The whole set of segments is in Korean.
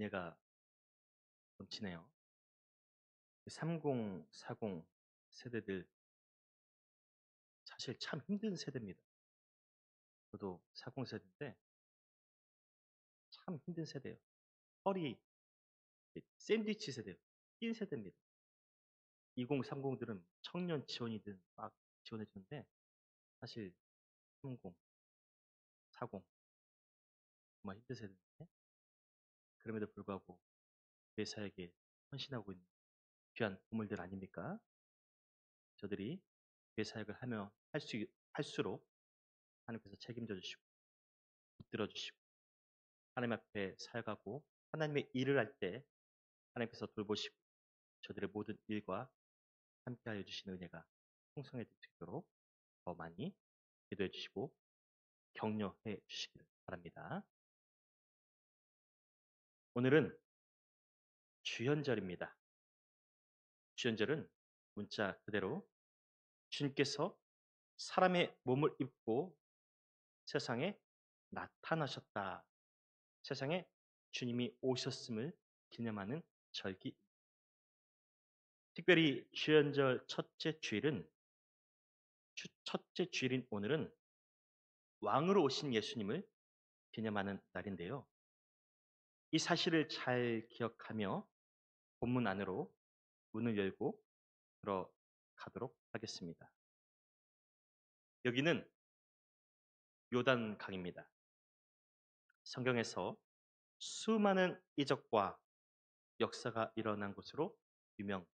은혜가 넘치네요. 30, 40 세대들 사실 참 힘든 세대입니다. 저도 40 세대인데 참 힘든 세대예요. 털이 샌드위치 세대예요. 낀 세대입니다. 20, 30들은 청년 지원이든 막 지원해 주는데 사실 30, 40 정말 힘든 세대인데 그럼에도 불구하고 내 사에게 헌신하고 있는 귀한 보물들 아닙니까? 저들이 내 사역을 하며 할수록 하나님께서 책임져 주시고 붙들어 주시고 하나님 앞에 사역하고 하나님의 일을 할 때 하나님께서 돌보시고 저들의 모든 일과 함께하여 주시는 은혜가 풍성해질 수 있도록 더 많이 기도해 주시고 격려해 주시기를 바랍니다. 오늘은 주연절입니다. 주연절은 문자 그대로 주님께서 사람의 몸을 입고 세상에 나타나셨다. 세상에 주님이 오셨음을 기념하는 절기. 특별히 주연절 첫째 주일인 오늘은 왕으로 오신 예수님을 기념하는 날인데요. 이 사실을 잘 기억하며 본문 안으로 문을 열고 들어가도록 하겠습니다. 여기는 요단강입니다. 성경에서 수많은 이적과 역사가 일어난 곳으로 유명한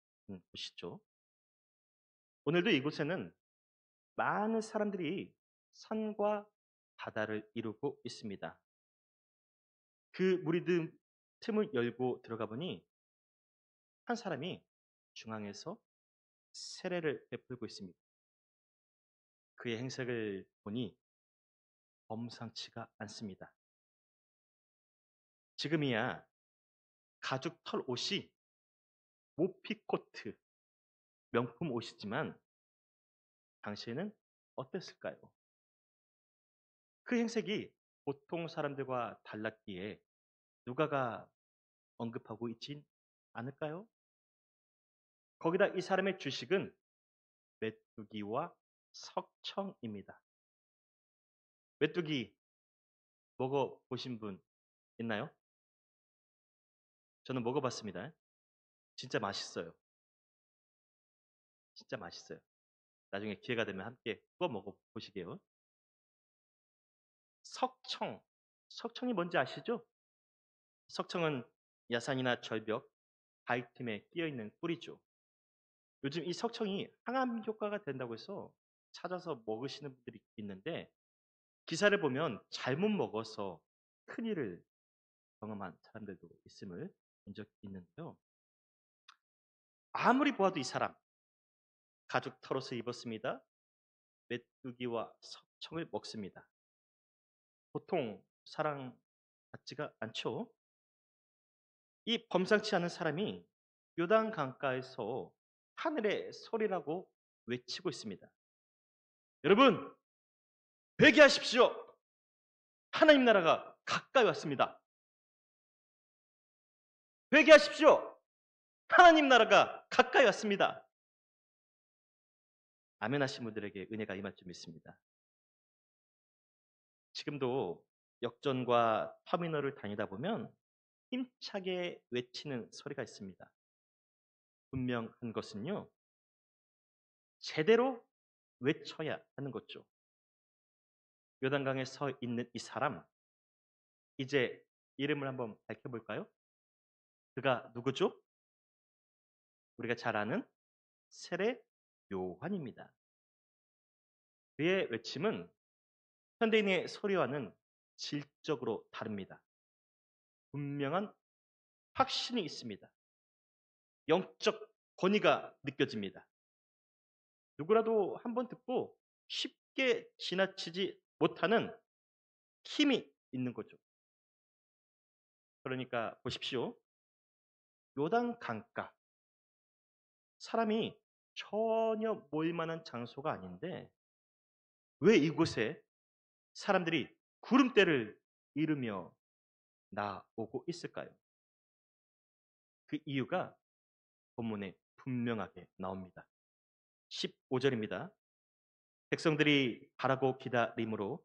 곳이죠. 오늘도 이곳에는 많은 사람들이 산과 바다를 이루고 있습니다. 그 무리들 틈을 열고 들어가 보니 한 사람이 중앙에서 세례를 베풀고 있습니다. 그의 행색을 보니 범상치가 않습니다. 지금이야 가죽 털 옷이 모피코트 명품 옷이지만 당시에는 어땠을까요? 그 행색이 보통 사람들과 달랐기에 누가가 언급하고 있진 않을까요? 거기다 이 사람의 주식은 메뚜기와 석청입니다. 메뚜기 먹어보신 분 있나요? 저는 먹어봤습니다. 진짜 맛있어요. 진짜 맛있어요. 나중에 기회가 되면 함께 구워 먹어보시게요. 석청이 뭔지 아시죠? 석청은 야산이나 절벽, 바위틈에 끼어있는 뿌리죠. 요즘 이 석청이 항암 효과가 된다고 해서 찾아서 먹으시는 분들이 있는데 기사를 보면 잘못 먹어서 큰일을 경험한 사람들도 있음을 본 적이 있는데요. 아무리 보아도 이 사람 가죽 털옷을 입었습니다. 메뚜기와 석청을 먹습니다. 보통 사람 같지가 않죠. 이 범상치 않은 사람이 요단 강가에서 하늘의 소리라고 외치고 있습니다. 여러분, 회개하십시오. 하나님 나라가 가까이 왔습니다. 회개하십시오. 하나님 나라가 가까이 왔습니다. 아멘 하신 분들에게 은혜가 임할 줄 믿습니다. 지금도 역전과 터미널을 다니다 보면 힘차게 외치는 소리가 있습니다. 분명한 것은요, 제대로 외쳐야 하는 거죠. 요단강에 서 있는 이 사람, 이제 이름을 한번 밝혀볼까요? 그가 누구죠? 우리가 잘 아는 세례 요한입니다. 그의 외침은 현대인의 소리와는 질적으로 다릅니다. 분명한 확신이 있습니다. 영적 권위가 느껴집니다. 누구라도 한번 듣고 쉽게 지나치지 못하는 힘이 있는 거죠. 그러니까 보십시오. 요단 강가. 사람이 전혀 모일 만한 장소가 아닌데 왜 이곳에 사람들이 구름대를 이루며 나오고 있을까요? 그 이유가 본문에 분명하게 나옵니다. 15절입니다. 백성들이 바라고 기다림으로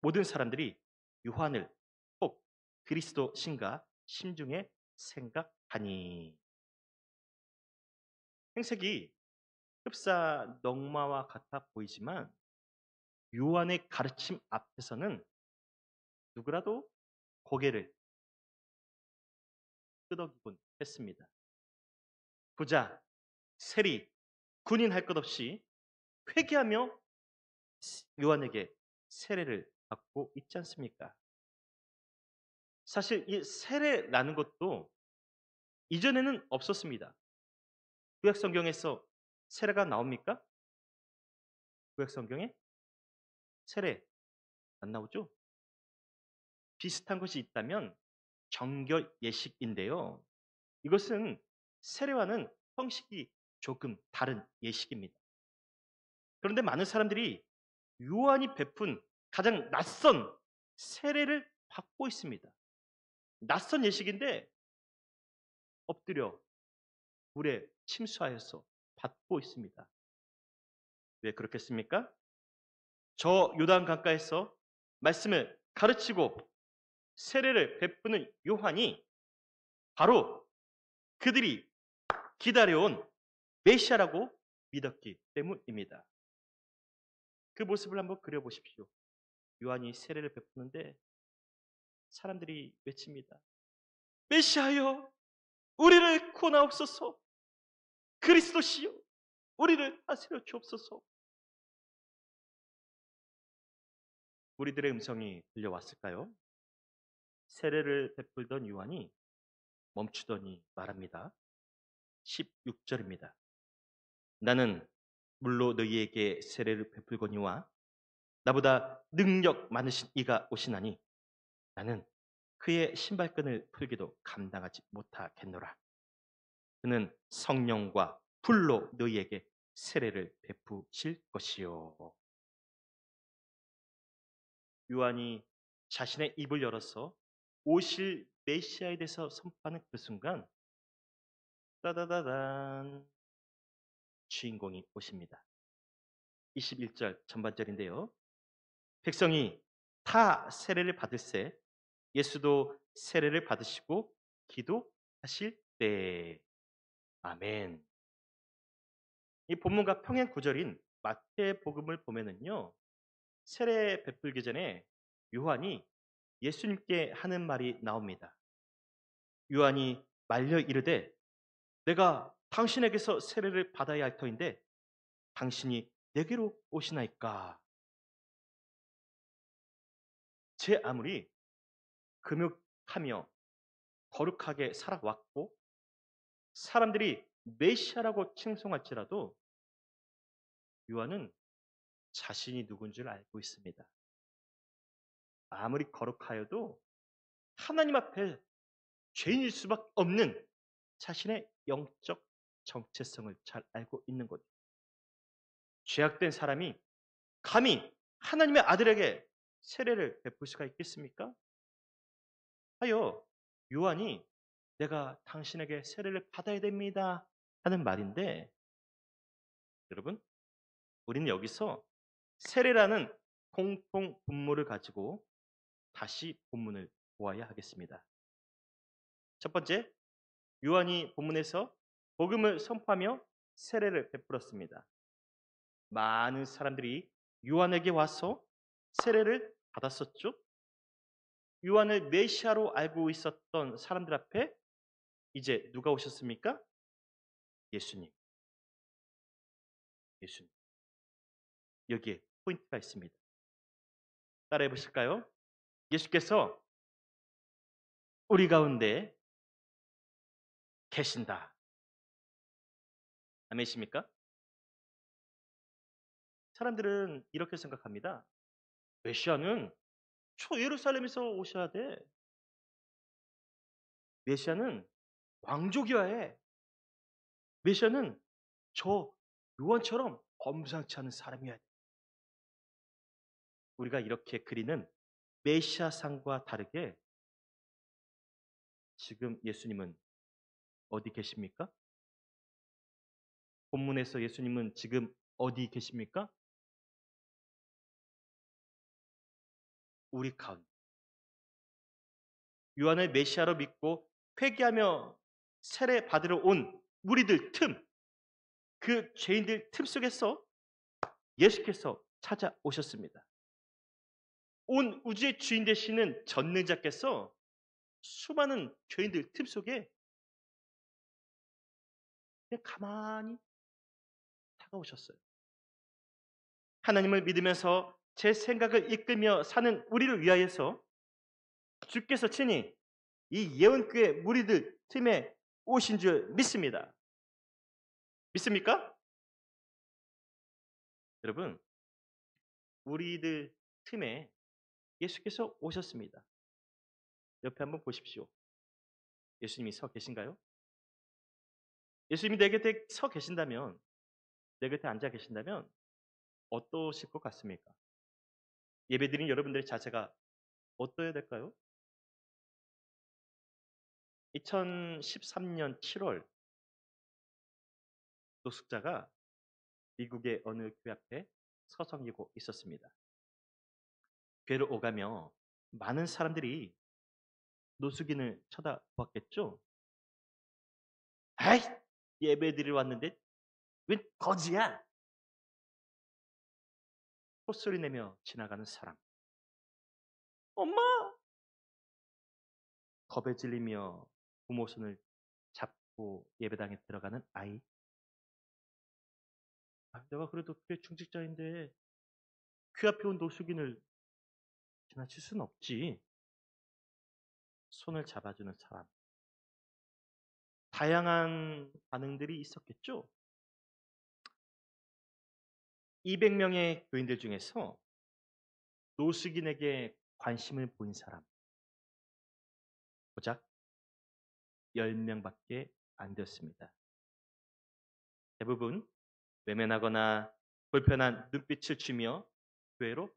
모든 사람들이 요한을 꼭 그리스도 신가 심중에 생각하니. 행색이 흡사 넝마와 같아 보이지만 요한의 가르침 앞에서는 누구라도 고개를 끄덕이곤 했습니다. 부자, 세리, 군인 할 것 없이 회개하며 요한에게 세례를 받고 있지 않습니까? 사실 이 세례라는 것도 이전에는 없었습니다. 구약 성경에서 세례가 나옵니까? 구약 성경에 세례 안 나오죠? 비슷한 것이 있다면 정결 예식인데요. 이것은 세례와는 형식이 조금 다른 예식입니다. 그런데 많은 사람들이 요한이 베푼 가장 낯선 세례를 받고 있습니다. 낯선 예식인데 엎드려 물에 침수하여서 받고 있습니다. 왜 그렇겠습니까? 저 요단 강가에서 말씀을 가르치고 세례를 베푸는 요한이 바로 그들이 기다려온 메시아라고 믿었기 때문입니다. 그 모습을 한번 그려보십시오. 요한이 세례를 베푸는데 사람들이 외칩니다. 메시아여, 우리를 구원하옵소서. 그리스도시여, 우리를 다스려 주옵소서. 우리들의 음성이 들려왔을까요? 세례를 베풀던 요한이 멈추더니 말합니다. 16절입니다. 나는 물로 너희에게 세례를 베풀거니와 나보다 능력 많으신 이가 오시나니 나는 그의 신발끈을 풀기도 감당하지 못하겠노라. 그는 성령과 불로 너희에게 세례를 베푸실 것이요. 요한이 자신의 입을 열어서 오실 메시아에 대해서 선포하는 그 순간 따다다단 주인공이 오십니다. 21절 전반절인데요. 백성이 다 세례를 받을새 예수도 세례를 받으시고 기도하실 때. 아멘. 이 본문과 평행 구절인 마태복음을 보면은요. 세례 베풀기 전에 요한이 예수님께 하는 말이 나옵니다. 요한이 말려 이르되 내가 당신에게서 세례를 받아야 할 터인데 당신이 내게로 오시나이까. 제 아무리 금욕하며 거룩하게 살아왔고 사람들이 메시아라고 칭송할지라도 요한은 자신이 누군 줄 알고 있습니다. 아무리 거룩하여도 하나님 앞에 죄인일 수밖에 없는 자신의 영적 정체성을 잘 알고 있는 거죠. 죄악된 사람이 감히 하나님의 아들에게 세례를 베풀 수가 있겠습니까? 하여 요한이 내가 당신에게 세례를 받아야 됩니다 하는 말인데, 여러분, 우리는 여기서 세례라는 공통 분모를 가지고 다시 본문을 보아야 하겠습니다. 첫 번째, 요한이 본문에서 복음을 선포하며 세례를 베풀었습니다. 많은 사람들이 요한에게 와서 세례를 받았었죠. 요한을 메시아로 알고 있었던 사람들 앞에 이제 누가 오셨습니까? 예수님. 예수님. 여기에 포인트가 있습니다. 따라해 보실까요? 예수께서 우리 가운데 계신다. 아멘이십니까? 사람들은 이렇게 생각합니다. 메시아는 저 예루살렘에서 오셔야 돼. 메시아는 왕족이어야 해. 메시아는 저 요한처럼 범상치 않은 사람이어야 돼. 우리가 이렇게 그리는 메시아상과 다르게 지금 예수님은 어디 계십니까? 본문에서 예수님은 지금 어디 계십니까? 우리 가운데. 요한을 메시아로 믿고 회개하며 세례 받으러 온 무리들 그 죄인들 틈 속에서 예수께서 찾아오셨습니다. 온 우주의 주인 되시는 전능자께서 수많은 죄인들 틈 속에 그냥 가만히 다가오셨어요. 하나님을 믿으면서 제 생각을 이끌며 사는 우리를 위하여서 주께서 친히 이 예언교회 무리들 틈에 오신 줄 믿습니다. 믿습니까? 여러분, 우리들 틈에 예수께서 오셨습니다. 옆에 한번 보십시오. 예수님이 서 계신가요? 예수님이 내 곁에 서 계신다면, 내 곁에 앉아 계신다면 어떠실 것 같습니까? 예배드린 여러분들의 자세가 어떠해야 될까요? 2013년 7월 노숙자가 미국의 어느 교회 앞에 서성이고 있었습니다. 교회를 오가며 많은 사람들이 노숙인을 쳐다보았겠죠? 아이, 예배드리러 왔는데 웬 거지야? 콧소리 내며 지나가는 사람. 엄마! 겁에 질리며 부모 손을 잡고 예배당에 들어가는 아이. 내가 그래도 교회 중직자인데 그 앞에 온 노숙인을 지나칠 수는 없지. 손을 잡아주는 사람. 다양한 반응들이 있었겠죠. 200명의 교인들 중에서 노숙인에게 관심을 보인 사람 고작 10명밖에 안 되었습니다. 대부분 외면하거나 불편한 눈빛을 주며 교회로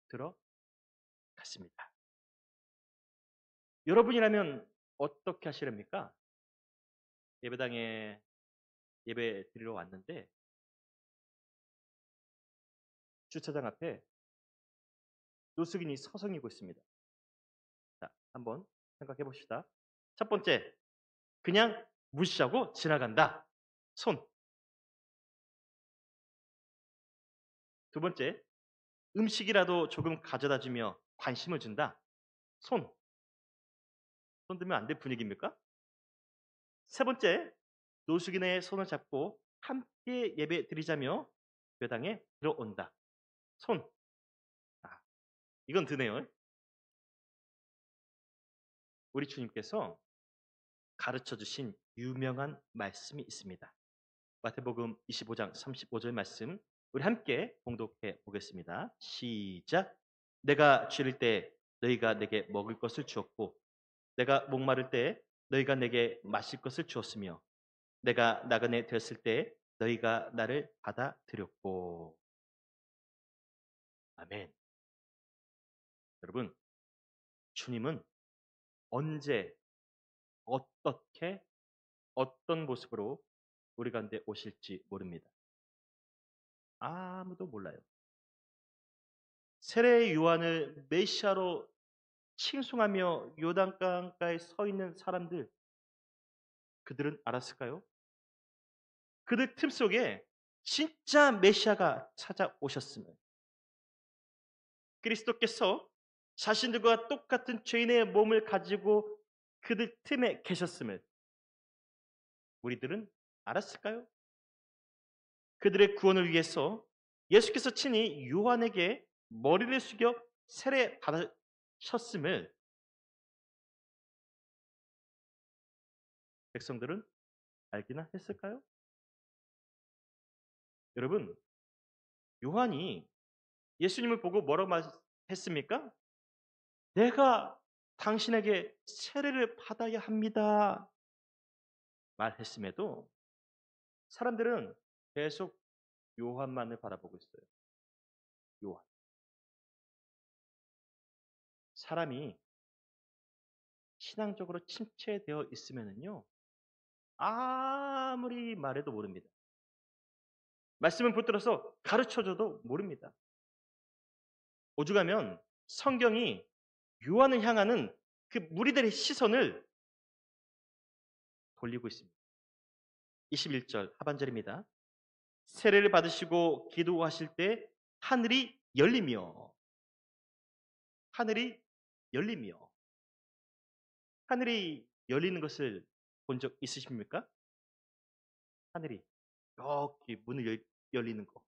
들어갔습니다. 여러분이라면 어떻게 하시렵니까? 예배당에 예배 드리러 왔는데 주차장 앞에 노숙인이 서성이고 있습니다. 자, 한번 생각해 봅시다. 첫 번째, 그냥 무시하고 지나간다. 손. 두 번째, 음식이라도 조금 가져다 주며 관심을 준다. 손. 손 들면 안 될 분위기입니까? 세 번째, 노숙인의 손을 잡고 함께 예배 드리자며 교당에 들어온다. 손. 아, 이건 드네요. 우리 주님께서 가르쳐 주신 유명한 말씀이 있습니다. 마태복음 25장 35절 말씀 우리 함께 봉독해 보겠습니다. 시작. 내가 줄일 때 너희가 내게 먹을 것을 주었고 내가 목마를 때 너희가 내게 마실 것을 주었으며 내가 나그네 되었을 때 너희가 나를 받아들였고. 아멘. 여러분, 주님은 언제 어떻게 어떤 모습으로 우리 가운데 오실지 모릅니다. 아무도 몰라요. 세례 요한을 메시아로 칭송하며 요단강가에 서 있는 사람들, 그들은 알았을까요? 그들 틈 속에 진짜 메시아가 찾아오셨음을, 그리스도께서 자신들과 똑같은 죄인의 몸을 가지고 그들 틈에 계셨음을 우리들은 알았을까요? 그들의 구원을 위해서 예수께서 친히 요한에게 머리를 숙여 세례 받으셨음을 백성들은 알기나 했을까요? 여러분, 요한이 예수님을 보고 뭐라고 말했습니까? 내가 당신에게 세례를 받아야 합니다. 말했음에도 사람들은 계속 요한만을 바라보고 있어요. 요한. 사람이 신앙적으로 침체되어 있으면요, 아무리 말해도 모릅니다. 말씀을 붙들어서 가르쳐줘도 모릅니다. 오죽하면 성경이 요한을 향하는 그 무리들의 시선을 돌리고 있습니다. 21절 하반절입니다. 세례를 받으시고 기도하실 때 하늘이 열리며 하늘이 열리며 하늘이 열리는 것을 본 적 있으십니까? 하늘이 이렇게 문을 열리는 거.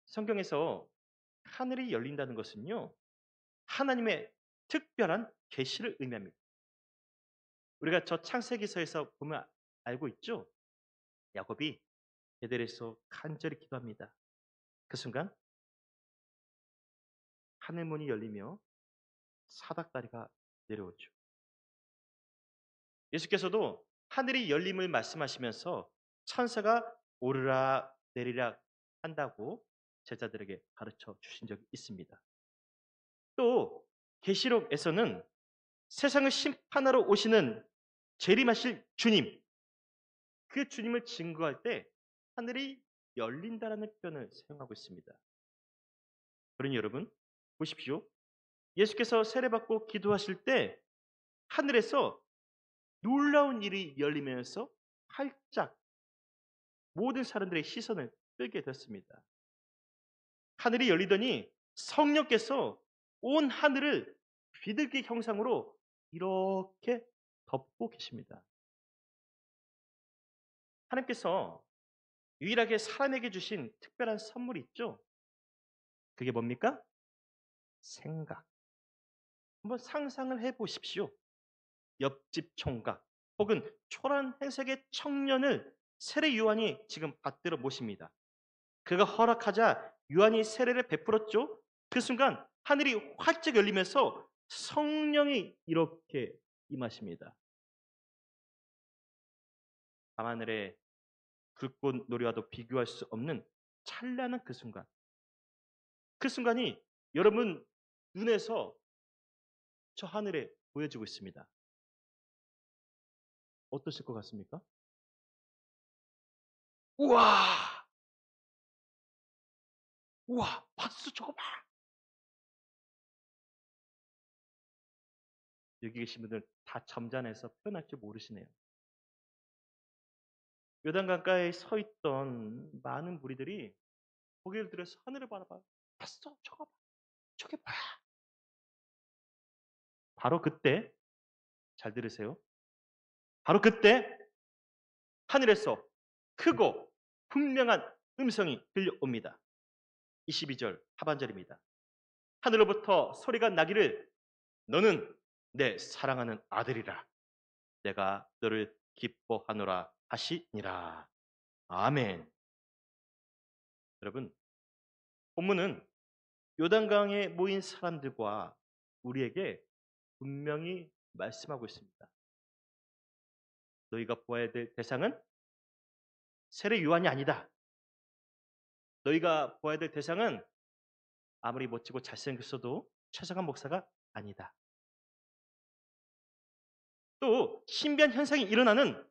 성경에서 하늘이 열린다는 것은요. 하나님의 특별한 계시를 의미합니다. 우리가 저 창세기서에서 보면 알고 있죠? 야곱이 베델에서 간절히 기도합니다. 그 순간 하늘문이 열리며 사닥다리가 내려오죠. 예수께서도 하늘이 열림을 말씀하시면서 천사가 오르락 내리락 한다고 제자들에게 가르쳐 주신 적이 있습니다. 또 계시록에서는 세상을 심판하러 오시는 재림하실 주님, 그 주님을 증거할 때 하늘이 열린다라는 표현을 사용하고 있습니다. 그러니 여러분 보십시오. 예수께서 세례받고 기도하실 때 하늘에서 놀라운 일이 열리면서 활짝 모든 사람들의 시선을 끌게 됐습니다. 하늘이 열리더니 성령께서 온 하늘을 비둘기 형상으로 이렇게 덮고 계십니다. 하나님께서 유일하게 사람에게 주신 특별한 선물이 있죠. 그게 뭡니까? 생각. 한번 상상을 해보십시오. 옆집 총각 혹은 초란회색의 청년을 세례 요한이 지금 받들어 모십니다. 그가 허락하자 요한이 세례를 베풀었죠. 그 순간 하늘이 활짝 열리면서 성령이 이렇게 임하십니다. 밤하늘의 불꽃 노래와도 비교할 수 없는 찬란한 그 순간. 그 순간이 여러분 눈에서 저 하늘에 보여지고 있습니다. 어떠실 것 같습니까? 우와! 우와! 봤어 저거 봐! 여기 계신 분들 다 점잖아서 표현할 줄 모르시네요. 요단강가에 서 있던 많은 무리들이 고개를 들어서 하늘을 바라봐요. 봤어 저거 봐! 저게 뭐야? 바로 그때 잘 들으세요. 바로 그때 하늘에서 크고 분명한 음성이 들려옵니다. 22절 하반절입니다. 하늘로부터 소리가 나기를 너는 내 사랑하는 아들이라 내가 너를 기뻐하노라 하시니라. 아멘. 여러분 본문은 요단강에 모인 사람들과 우리에게 분명히 말씀하고 있습니다. 너희가 보아야 될 대상은 세례 요한이 아니다. 너희가 보아야 될 대상은 아무리 멋지고 잘생겼어도 최성한 목사가 아니다. 또 신비한 현상이 일어나는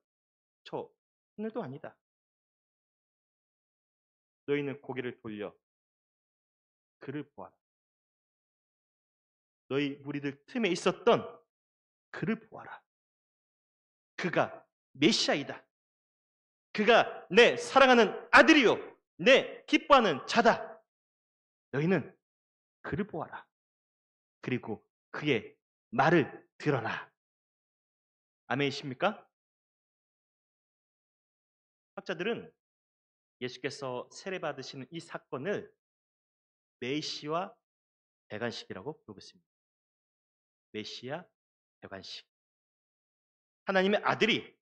저 하늘도 아니다. 너희는 고개를 돌려 그를 보아라. 너희 무리들 틈에 있었던 그를 보아라. 그가 메시아이다. 그가 내 사랑하는 아들이요 내 기뻐하는 자다. 너희는 그를 보아라. 그리고 그의 말을 들어라. 아멘이십니까? 학자들은 예수께서 세례받으시는 이 사건을 메시아 대관식이라고 부르고 있습니다. 메시아 대관식. 하나님의 아들이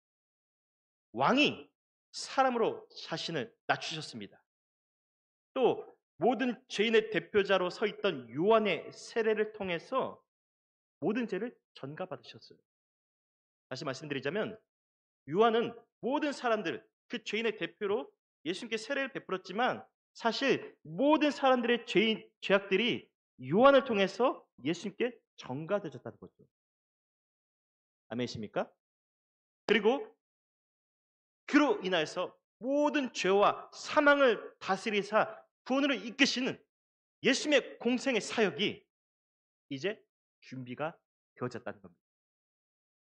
왕이 사람으로 자신을 낮추셨습니다. 또 모든 죄인의 대표자로 서 있던 요한의 세례를 통해서 모든 죄를 전가받으셨어요. 다시 말씀드리자면 요한은 모든 사람들, 그 죄인의 대표로 예수님께 세례를 베풀었지만 사실 모든 사람들의 죄악들이 요한을 통해서 예수님께 전가되어졌다는 거죠. 아멘이십니까? 그리고 그로 인하여서 모든 죄와 사망을 다스리사 구원으로 이끄시는 예수님의 공생의 사역이 이제 준비가 되어졌다는 겁니다.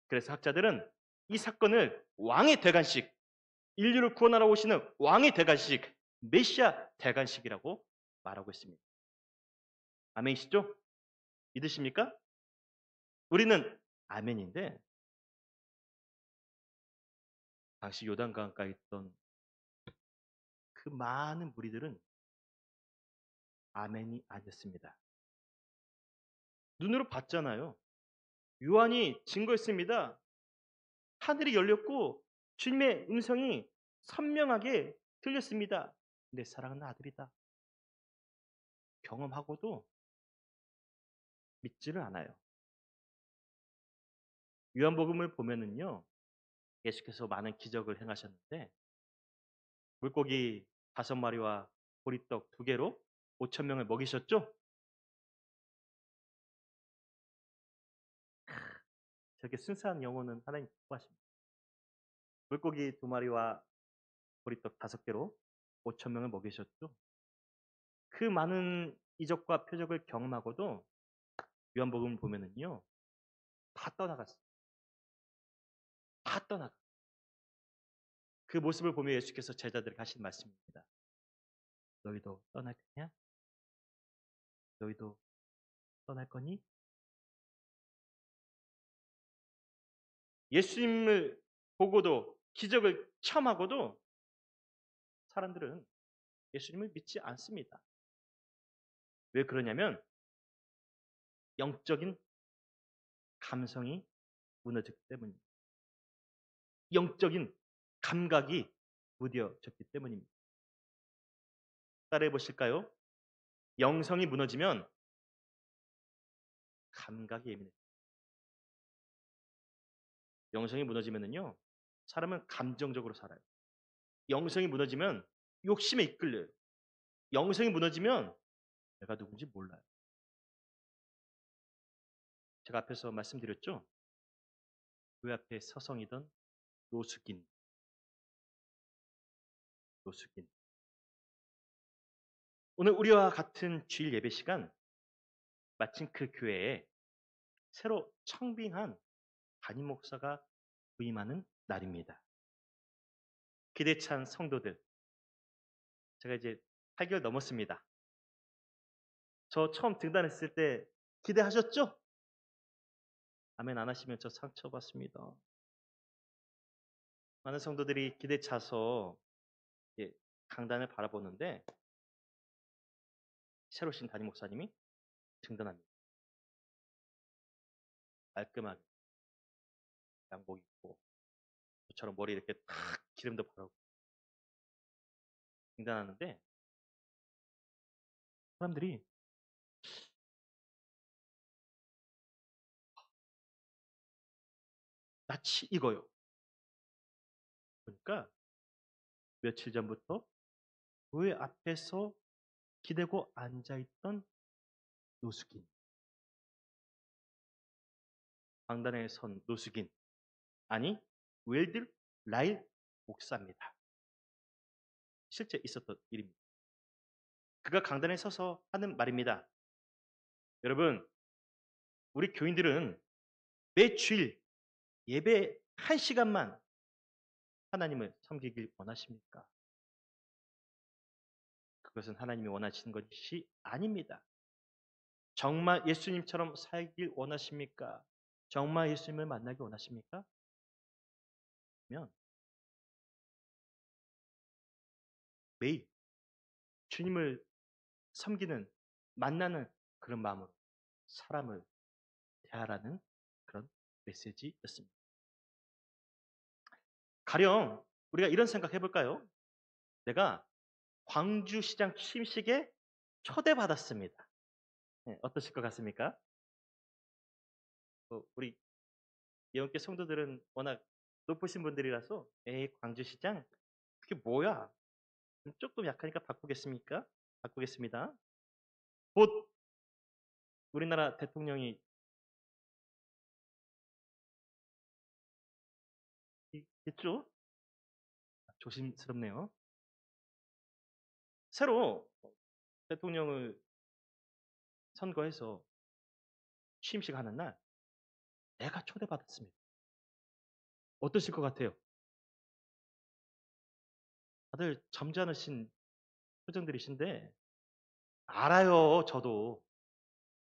그래서 학자들은 이 사건을 왕의 대관식, 인류를 구원하러 오시는 왕의 대관식, 메시아 대관식이라고 말하고 있습니다. 아멘이시죠? 믿으십니까? 우리는 아멘인데 당시 요단강가에 있던 그 많은 무리들은 아멘이 아니었습니다. 눈으로 봤잖아요. 요한이 증거했습니다. 하늘이 열렸고 주님의 음성이 선명하게 들렸습니다. 내 사랑하는 아들이다. 경험하고도 믿지를 않아요. 요한복음을 보면은요. 예수께서 많은 기적을 행하셨는데 물고기 5마리와 보리떡 2개로 5천 명을 먹이셨죠? 저렇게 순수한 영혼은 하나님 기뻐하십니다. 물고기 2마리와 보리떡 5개로 5천 명을 먹이셨죠? 그 많은 이적과 표적을 경험하고도 요한복음 보면은요. 다 떠나갔어요. 다 떠나가. 그 모습을 보며 예수께서 제자들에게 하신 말씀입니다. 너희도 떠날 거냐? 너희도 떠날 거니? 예수님을 보고도 기적을 체험하고도 사람들은 예수님을 믿지 않습니다. 왜 그러냐면 영적인 감성이 무너졌기 때문입니다. 영적인 감각이 무뎌졌기 때문입니다. 따라해 보실까요? 영성이 무너지면 감각이 예민해요. 영성이 무너지면은요, 사람은 감정적으로 살아요. 영성이 무너지면 욕심에 이끌려요. 영성이 무너지면 내가 누군지 몰라요. 제가 앞에서 말씀드렸죠? 그 앞에 서성이던 노숙인. 오늘 우리와 같은 주일 예배 시간, 마침 그 교회에 새로 청빙한 담임 목사가 부임하는 날입니다. 기대 찬 성도들, 제가 이제 8개월 넘었습니다. 저 처음 등단했을 때 기대하셨죠? 아멘 안 하시면 저 상처받습니다. 많은 성도들이 기대 차서 강단을 바라보는데 새로 오신 담임 목사님이 등단합니다. 깔끔하게 양복 입고 저처럼 머리 이렇게 탁 기름도 바르고 등단하는데 사람들이 낯이 익어요. 그러니까 며칠 전부터 교회 앞에서 기대고 앉아있던 노숙인, 강단에 선 노숙인, 아니 웰딜 라일 목사입니다. 실제 있었던 일입니다. 그가 강단에 서서 하는 말입니다. 여러분, 우리 교인들은 매 주일 예배 1시간만 하나님을 섬기길 원하십니까? 그것은 하나님이 원하시는 것이 아닙니다. 정말 예수님처럼 살길 원하십니까? 정말 예수님을 만나기 원하십니까? 그러면 매일 주님을 섬기는, 만나는 그런 마음으로 사람을 대하라는 그런 메시지였습니다. 가령 우리가 이런 생각 해볼까요? 내가 광주시장 취임식에 초대받았습니다. 네, 어떠실 것 같습니까? 우리 예언교 성도들은 워낙 높으신 분들이라서 에이 광주시장 그게 뭐야? 조금 약하니까 바꾸겠습니까? 바꾸겠습니다. 곧 우리나라 대통령이 있겠죠? 조심스럽네요. 새로 대통령을 선거해서 취임식 하는 날 내가 초대받았습니다. 어떠실 것 같아요? 다들 점잖으신 표정들이신데 알아요, 저도.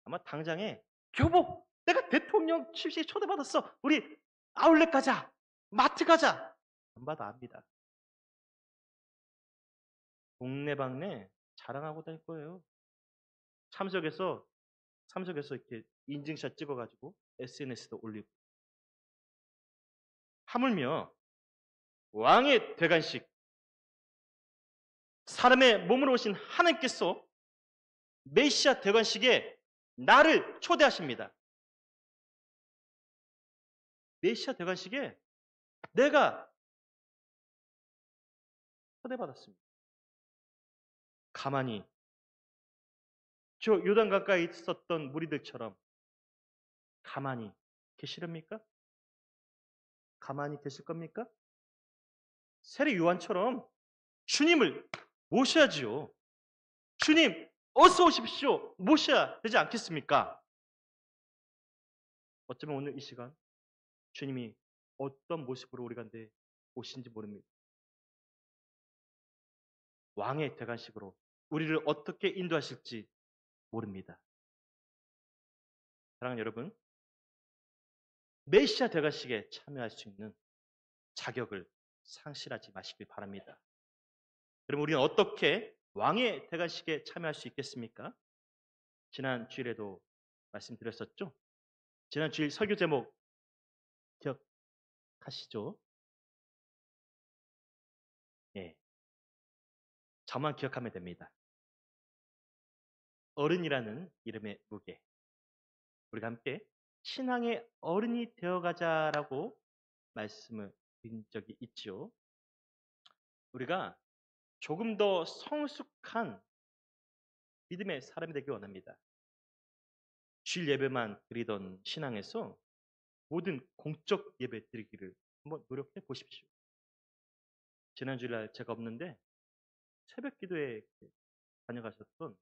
아마 당장에 "여보, 내가 대통령 취임식에 초대받았어. 우리 아울렛 가자. 마트 가자." 안 받아 압니다. 동네방네 자랑하고 다닐 거예요. 참석해서 이렇게 인증샷 찍어 가지고 SNS도 올리고. 하물며 왕의 대관식, 사람의 몸으로 오신 하나님께서 메시아 대관식에 나를 초대하십니다. 메시아 대관식에 내가 초대받았습니다. 가만히 저 요단 가까이 있었던 무리들처럼 가만히 계시렵니까? 가만히 계실 겁니까? 세례 요한처럼 주님을 모셔야지요. 주님, 어서 오십시오. 모셔야 되지 않겠습니까? 어쩌면 오늘 이 시간 주님이 어떤 모습으로 우리 가운데 오신지 모릅니다. 왕의 대관식으로 우리를 어떻게 인도하실지 모릅니다. 사랑하는 여러분, 메시아 대관식에 참여할 수 있는 자격을 상실하지 마시길 바랍니다. 그럼 우리는 어떻게 왕의 대관식에 참여할 수 있겠습니까? 지난 주일에도 말씀드렸었죠? 지난 주일 설교 제목 기억하시죠? 예. 저만 기억하면 됩니다. 어른이라는 이름의 무게. 우리가 함께 신앙의 어른이 되어가자라고 말씀을 드린 적이 있죠. 우리가 조금 더 성숙한 믿음의 사람이 되기 원합니다. 주일 예배만 드리던 신앙에서 모든 공적 예배 드리기를 한번 노력해 보십시오. 지난 주일날 제가 없는데 새벽 기도에 다녀가셨던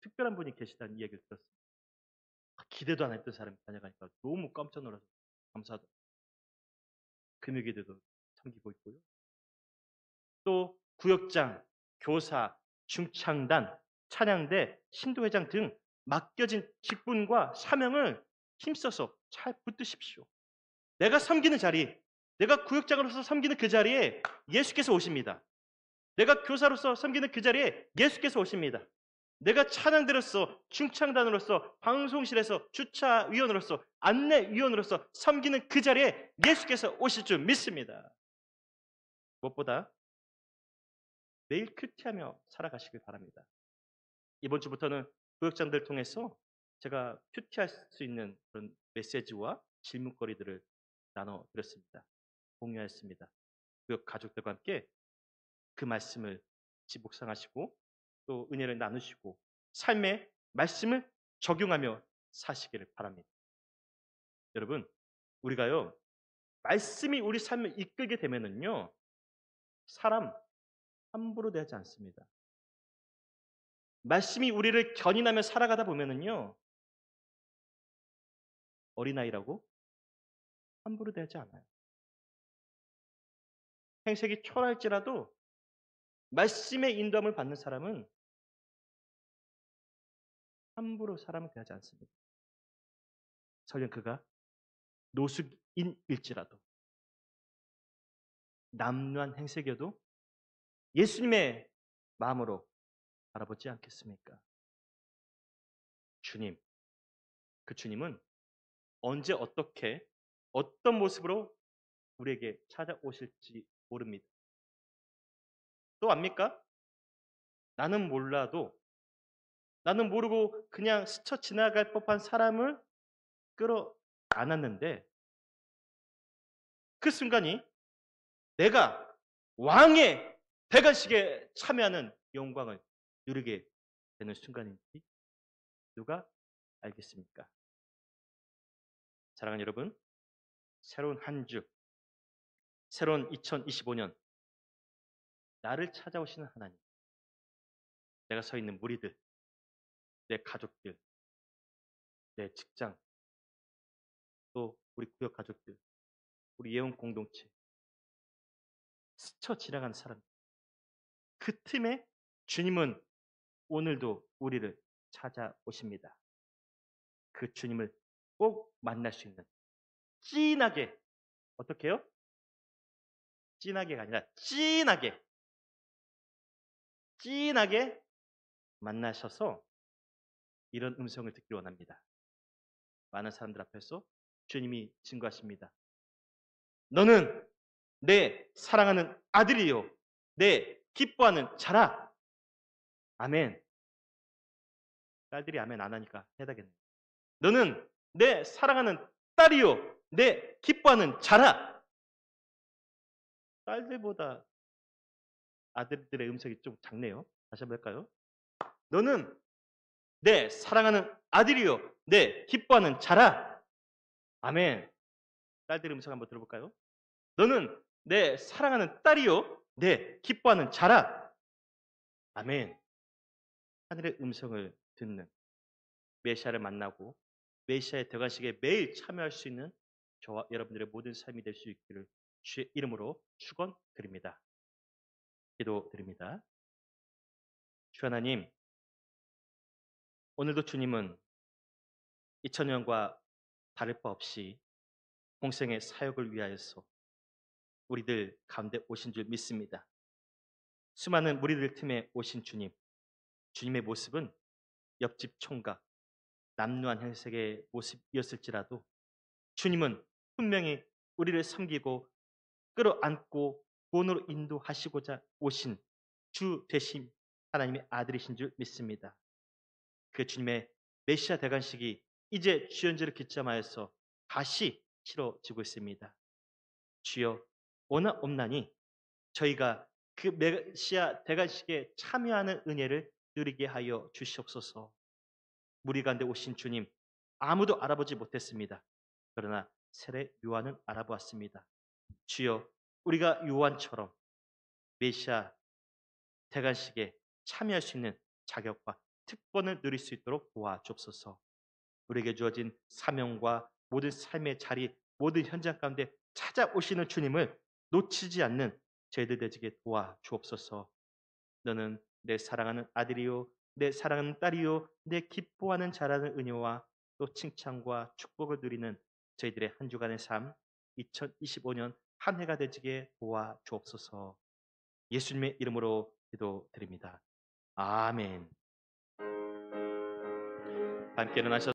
특별한 분이 계시다는 이야기를 들었습니다. 기대도 안 했던 사람이 다녀가니까 너무 깜짝 놀라서 감사하더라고요. 금요 기도도 섬기고 있고요. 또 구역장, 교사, 중창단, 찬양대, 신도회장 등 맡겨진 직분과 사명을 힘써서 잘 붙드십시오. 내가 섬기는 자리, 내가 구역장으로서 섬기는 그 자리에 예수께서 오십니다. 내가 교사로서 섬기는 그 자리에 예수께서 오십니다. 내가 찬양대로서, 중창단으로서, 방송실에서, 주차위원으로서, 안내위원으로서 섬기는 그 자리에 예수께서 오실 줄 믿습니다. 무엇보다 매일 큐티하며 살아가시길 바랍니다. 이번 주부터는 구역장들 통해서 제가 큐티할 수 있는 그런 메시지와 질문거리들을 나눠드렸습니다. 공유하였습니다. 구역 가족들과 함께 그 말씀을 묵상하시고 또 은혜를 나누시고 삶의 말씀을 적용하며 사시기를 바랍니다. 여러분, 우리가요 말씀이 우리 삶을 이끌게 되면은요 사람 함부로 대하지 않습니다. 말씀이 우리를 견인하며 살아가다 보면은요 어린아이라고 함부로 대하지 않아요. 행색이 초라할지라도 말씀의 인도함을 받는 사람은 함부로 사람을 대하지 않습니다. 설령 그가 노숙인일지라도 남루한 행색이어도 예수님의 마음으로 바라보지 않겠습니까? 주님, 그 주님은 언제 어떻게 어떤 모습으로 우리에게 찾아오실지 모릅니다. 또 압니까? 나는 몰라도 나는 모르고 그냥 스쳐 지나갈 법한 사람을 끌어안았는데 그 순간이 내가 왕의 대관식에 참여하는 영광을 누리게 되는 순간인지 누가 알겠습니까? 사랑하는 여러분, 새로운 한 주 새로운 2025년 나를 찾아오시는 하나님, 내가 서 있는 무리들, 내 가족들, 내 직장, 또 우리 구역 가족들, 우리 예원 공동체, 스쳐 지나가는 사람, 그 틈에 주님은 오늘도 우리를 찾아오십니다. 그 주님을 꼭 만날 수 있는 진하게, 어떻게 해요? 진하게가 아니라 진하게 만나셔서 이런 음성을 듣기 원합니다. 많은 사람들 앞에서 주님이 증거하십니다. 너는 내 사랑하는 아들이요, 내 기뻐하는 자라. 아멘. 딸들이 아멘 안 하니까 해야 되겠네. 너는 내 사랑하는 딸이요, 내 기뻐하는 자라. 딸들보다 아들들의 음색이 좀 작네요. 다시 한번 할까요? 너는 내 사랑하는 아들이요, 내 기뻐하는 자라. 아멘. 딸들의 음성 한번 들어볼까요? 너는 내 사랑하는 딸이요, 내 기뻐하는 자라. 아멘. 하늘의 음성을 듣는 메시아를 만나고 메시아의 대관식에 매일 참여할 수 있는 저와 여러분들의 모든 삶이 될 수 있기를 주의 이름으로 축원드립니다. 기도드립니다. 주 하나님, 오늘도 주님은 2000년과 다를 바 없이 공생의 사역을 위하여서 우리들 가운데 오신 줄 믿습니다. 수많은 무리들 틈에 오신 주님, 주님의 모습은 옆집 총각, 남루한 혈색의 모습이었을지라도 주님은 분명히 우리를 섬기고 끌어안고 구원으로 인도하시고자 오신 주 되심 하나님의 아들이신 줄 믿습니다. 그 주님의 메시아 대관식이 이제 주연절을 기점하여서 다시 치러지고 있습니다. 주여, 원하 없나니 저희가 그 메시아 대관식에 참여하는 은혜를 누리게 하여 주시옵소서. 무리 가운데 오신 주님, 아무도 알아보지 못했습니다. 그러나 세례 요한은 알아보았습니다. 주여, 우리가 요한처럼 메시아 대관식에 참여할 수 있는 자격과 특권을 누릴 수 있도록 도와주옵소서. 우리에게 주어진 사명과 모든 삶의 자리, 모든 현장 가운데 찾아오시는 주님을 놓치지 않는 저희들 되지게 도와주옵소서. 너는 내 사랑하는 아들이요, 내 사랑하는 딸이요, 내 기뻐하는 자라는 은혜와 또 칭찬과 축복을 누리는 저희들의 한 주간의 삶, 2025년 한 해가 되지게 도와주옵소서. 예수님의 이름으로 기도드립니다. 아멘. 함께 일어나셔서